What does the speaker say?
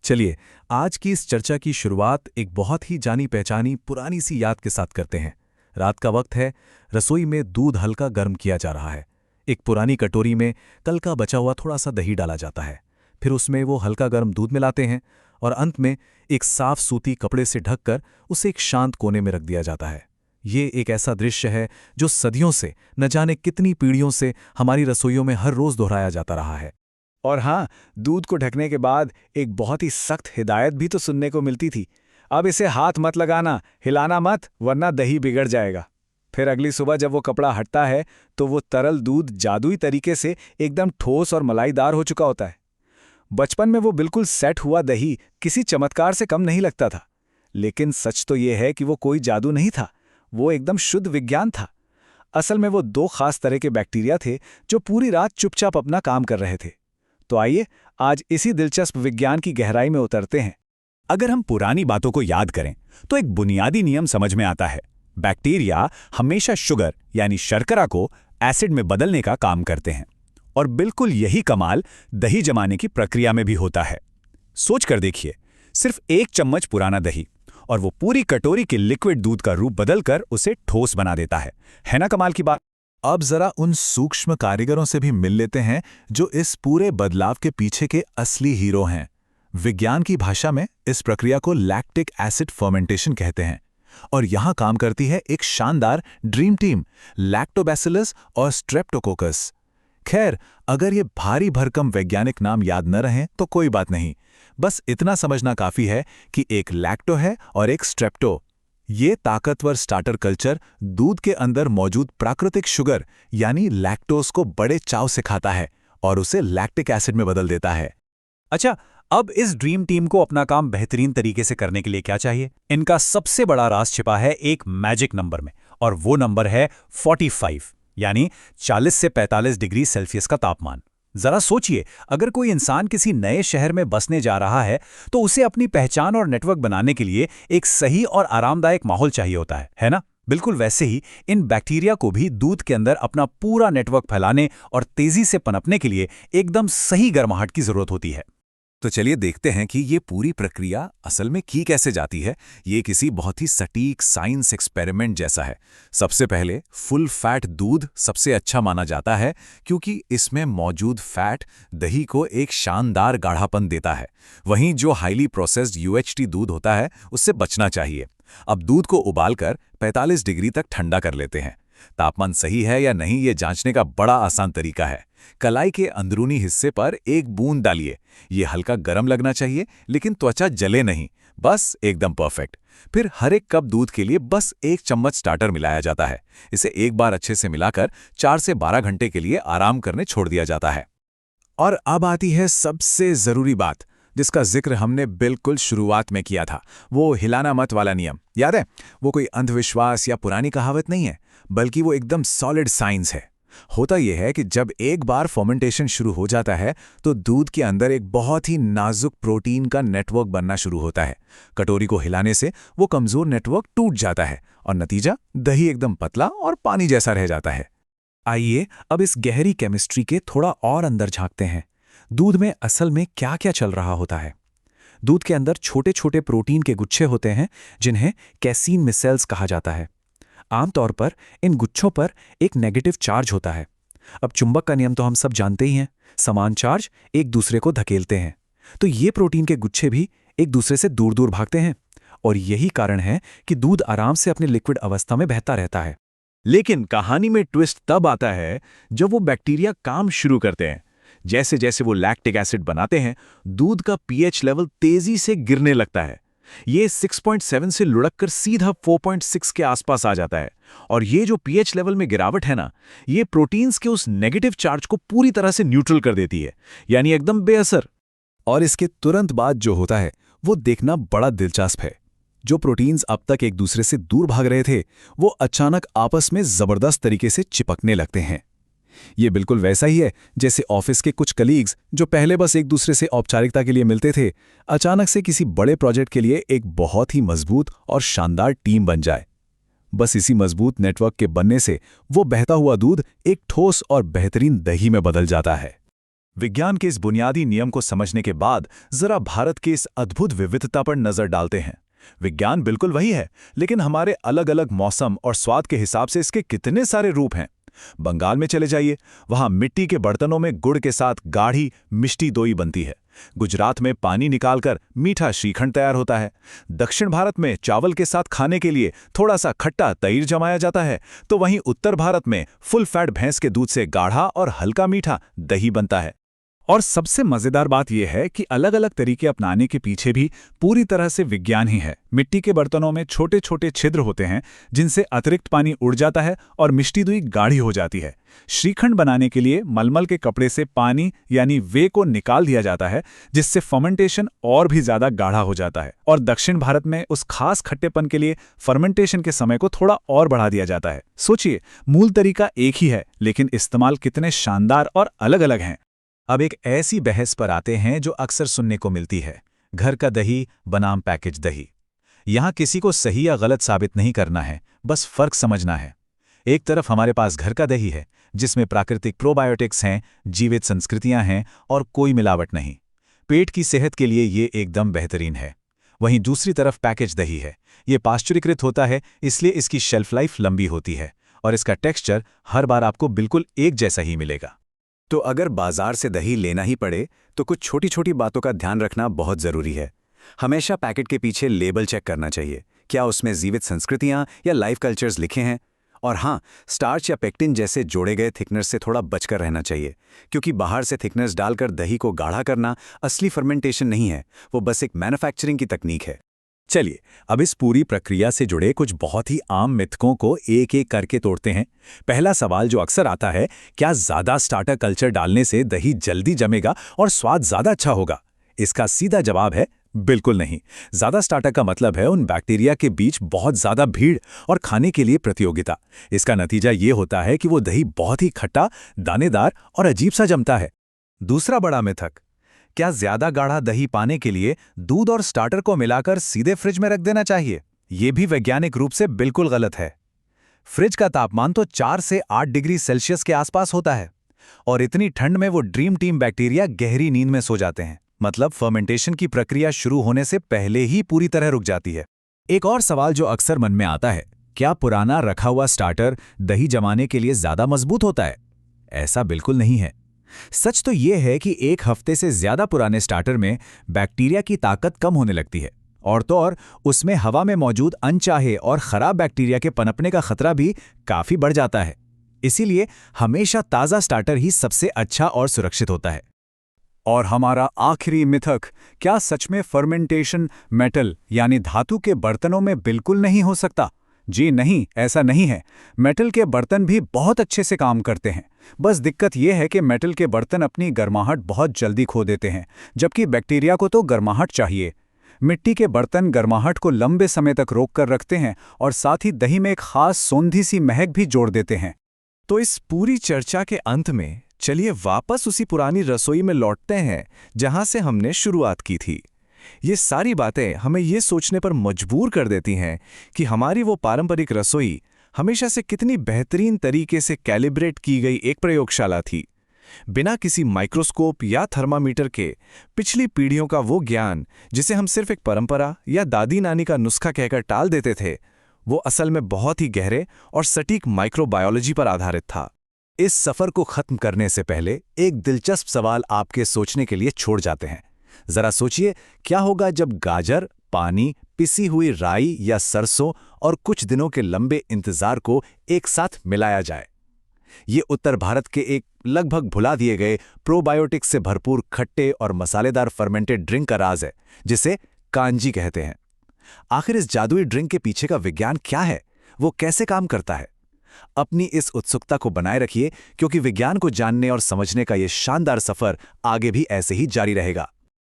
चलिए, आज की इस चर्चा की शुरुआत एक बहुत ही जानी पहचानी पुरानी सी याद के साथ करते हैं। रात का वक्त है, रसोई में दूध हल्का गर्म किया जा रहा है। एक पुरानी कटोरी में कल का बचा हुआ थोड़ा सा दही डाला जाता है। फिर उसमें वो हल्का गर्म दूध मिलाते हैं और अंत में एक साफ सूती कपड़े से ढककर उसे एक शांत कोने में रख दिया जाता है। ये एक ऐसा दृश्य है जो सदियों से, न जाने कितनी पीढ़ियों से हमारी रसोइयों में हर रोज दोहराया जाता रहा है। और हाँ, दूध को ढकने के बाद एक बहुत ही सख्त हिदायत भी तो सुनने को मिलती थी। अब इसे हाथ मत लगाना, हिलाना मत, वरना दही बिगड़ जाएगा। फिर अगली सुबह जब वो कपड़ा हटता है तो वो तरल दूध जादुई तरीके से एकदम ठोस और मलाईदार हो चुका होता है। बचपन में वो बिल्कुल सेट हुआ दही किसी चमत्कार से कम नहीं लगता था। लेकिन सच तो ये है कि वो कोई जादू नहीं था, वो एकदम शुद्ध विज्ञान था। असल में वो दो खास तरह के बैक्टीरिया थे जो पूरी रात चुपचाप अपना काम कर रहे थे। तो आइए आज इसी दिलचस्प विज्ञान की गहराई में उतरते हैं। अगर हम पुरानी बातों को याद करें तो एक बुनियादी नियम समझ में आता है। बैक्टीरिया हमेशा शुगर यानी शर्करा को एसिड में बदलने का काम करते हैं, और बिल्कुल यही कमाल दही जमाने की प्रक्रिया में भी होता है। सोच कर देखिए, सिर्फ 1 चम्मच पुराना दही और वो पूरी कटोरी के लिक्विड दूध का रूप बदलकर उसे ठोस बना देता है ना कमाल की बात। अब जरा उन सूक्ष्म कारीगरों से भी मिल लेते हैं जो इस पूरे बदलाव के पीछे के असली हीरो हैं। विज्ञान की भाषा में इस प्रक्रिया को लैक्टिक एसिड फर्मेंटेशन कहते हैं, और यहां काम करती है एक शानदार ड्रीम टीम, लैक्टोबैसिलस और स्ट्रेप्टोकोकस। खैर, अगर ये भारी भरकम वैज्ञानिक नाम याद न रहें तो कोई बात नहीं, बस इतना समझना काफी है कि एक लैक्टो है और एक स्ट्रेप्टो। ये ताकतवर स्टार्टर कल्चर दूध के अंदर मौजूद प्राकृतिक शुगर यानी लैक्टोज को बड़े चाव से खाता है और उसे लैक्टिक एसिड में बदल देता है। अच्छा, अब इस ड्रीम टीम को अपना काम बेहतरीन तरीके से करने के लिए क्या चाहिए? इनका सबसे बड़ा राज छिपा है एक मैजिक नंबर में, और वो नंबर है 45, यानी 40 से 45 डिग्री सेल्सियस का तापमान। जरा सोचिए, अगर कोई इंसान किसी नए शहर में बसने जा रहा है तो उसे अपनी पहचान और नेटवर्क बनाने के लिए एक सही और आरामदायक माहौल चाहिए होता है ना? बिल्कुल वैसे ही इन बैक्टीरिया को भी दूध के अंदर अपना पूरा नेटवर्क फैलाने और तेजी से पनपने के लिए एकदम सही गर्माहट की जरूरत होती है। तो चलिए देखते हैं कि ये पूरी प्रक्रिया असल में की कैसे जाती है। ये किसी बहुत ही सटीक साइंस एक्सपेरिमेंट जैसा है। सबसे पहले फुल फैट दूध सबसे अच्छा माना जाता है, क्योंकि इसमें मौजूद फैट दही को एक शानदार गाढ़ापन देता है। वहीं जो हाईली प्रोसेस्ड UHT दूध होता है उससे बचना चाहिए। अब दूध को उबालकर 45 डिग्री तक ठंडा कर लेते हैं। तापमान सही है या नहीं ये जांचने का बड़ा आसान तरीका है। कलाई के अंदरूनी हिस्से पर एक बूंद डालिए। ये हल्का गर्म लगना चाहिए, लेकिन त्वचा जले नहीं, बस एकदम परफेक्ट। फिर हर एक कप दूध के लिए बस 1 चम्मच स्टार्टर मिलाया जाता है। इसे एक बार अच्छे से मिलाकर 4 से 12 घंटे के लिए आराम करने छोड़ दिया जाता है। और अब आती है सबसे जरूरी बात, जिसका जिक्र हमने बिल्कुल शुरुआत में किया था, वो हिलाना मत वाला नियम। याद है? वो कोई अंधविश्वास या पुरानी कहावत नहीं है, बल्कि वो एकदम सॉलिड साइंस है। होता यह है कि जब एक बार फर्मेंटेशन शुरू हो जाता है तो दूध के अंदर एक बहुत ही नाजुक प्रोटीन का नेटवर्क बनना शुरू होता है। कटोरी को हिलाने से वो कमजोर नेटवर्क टूट जाता है और नतीजा दही एकदम पतला और पानी जैसा रह जाता है। आइए अब इस गहरी केमिस्ट्री के थोड़ा और अंदर झांकते हैं। दूध में असल में क्या क्या चल रहा होता है? दूध के अंदर छोटे छोटे प्रोटीन के गुच्छे होते हैं जिन्हें कैसीन मिसेल्स कहा जाता है। आमतौर पर इन गुच्छों पर एक नेगेटिव चार्ज होता है। अब चुंबक का नियम तो हम सब जानते ही हैं, समान चार्ज एक दूसरे को धकेलते हैं। तो ये प्रोटीन के गुच्छे भी एक दूसरे से दूर दूर भागते हैं, और यही कारण है कि दूध आराम से अपनी लिक्विड अवस्था में बहता रहता है। लेकिन कहानी में ट्विस्ट तब आता है जब वो बैक्टीरिया काम शुरू करते हैं। जैसे जैसे वो लैक्टिक एसिड बनाते हैं, दूध का pH लेवल तेजी से गिरने लगता है। ये 6.7 से लुढ़ककर सीधा 4.6 के आसपास आ जाता है। और ये जो pH लेवल में गिरावट है ना, ये प्रोटीन्स के उस नेगेटिव चार्ज को पूरी तरह से न्यूट्रल कर देती है, यानी एकदम बेअसर। और इसके तुरंत बाद जो होता है वो देखना बड़ा दिलचस्प है। जो प्रोटीन्स अब तक एक दूसरे से दूर भाग रहे थे, वो अचानक आपस में जबरदस्त तरीके से चिपकने लगते हैं। ये बिल्कुल वैसा ही है जैसे ऑफिस के कुछ कलीग्स जो पहले बस एक दूसरे से औपचारिकता के लिए मिलते थे, अचानक से किसी बड़े प्रोजेक्ट के लिए एक बहुत ही मजबूत और शानदार टीम बन जाए। बस इसी मजबूत नेटवर्क के बनने से वो बहता हुआ दूध एक ठोस और बेहतरीन दही में बदल जाता है। विज्ञान के इस बुनियादी नियम को समझने के बाद जरा भारत की इस अद्भुत विविधता पर नजर डालते हैं। विज्ञान बिल्कुल वही है, लेकिन हमारे अलग अलग मौसम और स्वाद के हिसाब से इसके कितने सारे रूप हैं। बंगाल में चले जाइए, वहां मिट्टी के बर्तनों में गुड़ के साथ गाढ़ी मिष्टी दोई बनती है। गुजरात में पानी निकालकर मीठा श्रीखंड तैयार होता है। दक्षिण भारत में चावल के साथ खाने के लिए थोड़ा सा खट्टा तईर जमाया जाता है, तो वहीं उत्तर भारत में फुल फैट भैंस के दूध से गाढ़ा और हल्का मीठा दही बनता है। और सबसे मजेदार बात यह है कि अलग अलग तरीके अपनाने के पीछे भी पूरी तरह से विज्ञान ही है। मिट्टी के बर्तनों में छोटे छोटे छिद्र होते हैं जिनसे अतिरिक्त पानी उड़ जाता है और मिष्टी दोई गाढ़ी हो जाती है। श्रीखंड बनाने के लिए मलमल के कपड़े से पानी यानी वे को निकाल दिया जाता है, जिससे फर्मेंटेशन और भी ज्यादा गाढ़ा हो जाता है। और दक्षिण भारत में उस खास खट्टेपन के लिए फर्मेंटेशन के समय को थोड़ा और बढ़ा दिया जाता है। सोचिए, मूल तरीका एक ही है, लेकिन इस्तेमाल कितने शानदार और अलग अलग हैं। अब एक ऐसी बहस पर आते हैं जो अक्सर सुनने को मिलती है, घर का दही बनाम पैकेज दही। यहां किसी को सही या गलत साबित नहीं करना है, बस फर्क समझना है। एक तरफ हमारे पास घर का दही है जिसमें प्राकृतिक प्रोबायोटिक्स हैं, जीवित संस्कृतियां हैं और कोई मिलावट नहीं। पेट की सेहत के लिए ये एकदम बेहतरीन है। वहीं दूसरी तरफ पैकेज दही है। ये पाश्चुरीकृत होता है, इसलिए इसकी शेल्फ लाइफ लंबी होती है और इसका टेक्सचर हर बार आपको बिल्कुल एक जैसा ही मिलेगा। तो अगर बाजार से दही लेना ही पड़े तो कुछ छोटी छोटी बातों का ध्यान रखना बहुत जरूरी है। हमेशा पैकेट के पीछे लेबल चेक करना चाहिए, क्या उसमें जीवित संस्कृतियां या लाइफ कल्चर्स लिखे हैं। और हाँ, स्टार्च या पेक्टिन जैसे जोड़े गए थिकनर्स से थोड़ा बचकर रहना चाहिए, क्योंकि बाहर से थिकनर्स डालकर दही को गाढ़ा करना असली फर्मेंटेशन नहीं है, वो बस एक मैन्युफैक्चरिंग की तकनीक है। चलिए, अब इस पूरी प्रक्रिया से जुड़े कुछ बहुत ही आम मिथकों को एक एक करके तोड़ते हैं। पहला सवाल जो अक्सर आता है, क्या ज्यादा स्टार्टर कल्चर डालने से दही जल्दी जमेगा और स्वाद ज्यादा अच्छा होगा? इसका सीधा जवाब है बिल्कुल नहीं। ज्यादा स्टार्टर का मतलब है उन बैक्टीरिया के बीच बहुत ज्यादा भीड़ और खाने के लिए प्रतियोगिता। इसका नतीजा ये होता है कि वो दही बहुत ही खट्टा, दानेदार और अजीब सा जमता है। दूसरा बड़ा मिथक, क्या ज्यादा गाढ़ा दही पाने के लिए दूध और स्टार्टर को मिलाकर सीधे फ्रिज में रख देना चाहिए? यह भी वैज्ञानिक रूप से बिल्कुल गलत है। फ्रिज का तापमान तो 4 से 8 डिग्री सेल्सियस के आसपास होता है और इतनी ठंड में वो ड्रीम टीम बैक्टीरिया गहरी नींद में सो जाते हैं। मतलब फर्मेंटेशन की प्रक्रिया शुरू होने से पहले ही पूरी तरह रुक जाती है। एक और सवाल जो अक्सर मन में आता है, क्या पुराना रखा हुआ स्टार्टर दही जमाने के लिए ज्यादा मजबूत होता है? ऐसा बिल्कुल नहीं है। सच तो यह है कि एक हफ्ते से ज्यादा पुराने स्टार्टर में बैक्टीरिया की ताकत कम होने लगती है और तो और उसमें हवा में मौजूद अनचाहे और खराब बैक्टीरिया के पनपने का खतरा भी काफी बढ़ जाता है। इसीलिए हमेशा ताज़ा स्टार्टर ही सबसे अच्छा और सुरक्षित होता है। और हमारा आखिरी मिथक, क्या सच में फर्मेंटेशन मेटल यानी धातु के बर्तनों में बिल्कुल नहीं हो सकता? जी नहीं, ऐसा नहीं है। मेटल के बर्तन भी बहुत अच्छे से काम करते हैं। बस दिक्कत यह है कि मेटल के बर्तन अपनी गर्माहट बहुत जल्दी खो देते हैं, जबकि बैक्टीरिया को तो गर्माहट चाहिए। मिट्टी के बर्तन गर्माहट को लंबे समय तक रोक कर रखते हैं और साथ ही दही में एक खास सौंधी सी महक भी जोड़ देते हैं। तो इस पूरी चर्चा के अंत में चलिए वापस उसी पुरानी रसोई में लौटते हैं जहां से हमने शुरुआत की थी। ये सारी बातें हमें ये सोचने पर मजबूर कर देती हैं कि हमारी वो पारंपरिक रसोई हमेशा से कितनी बेहतरीन तरीके से कैलिब्रेट की गई एक प्रयोगशाला थी। बिना किसी माइक्रोस्कोप या थर्मामीटर के पिछली पीढ़ियों का वो ज्ञान, जिसे हम सिर्फ एक परंपरा या दादी नानी का नुस्खा कहकर टाल देते थे, वो असल में बहुत ही गहरे और सटीक माइक्रोबायोलॉजी पर आधारित था। इस सफर को खत्म करने से पहले एक दिलचस्प सवाल आपके सोचने के लिए छोड़ जाते हैं। जरा सोचिए, क्या होगा जब गाजर, पानी, पिसी हुई राई या सरसों और कुछ दिनों के लंबे इंतजार को एक साथ मिलाया जाए? ये उत्तर भारत के एक लगभग भुला दिए गए प्रोबायोटिक्स से भरपूर खट्टे और मसालेदार फर्मेंटेड ड्रिंक का राज है, जिसे कांजी कहते हैं। आखिर इस जादुई ड्रिंक के पीछे का विज्ञान क्या है? वो कैसे काम करता है? अपनी इस उत्सुकता को बनाए रखिए, क्योंकि विज्ञान को जानने और समझने का ये शानदार सफर आगे भी ऐसे ही जारी रहेगा।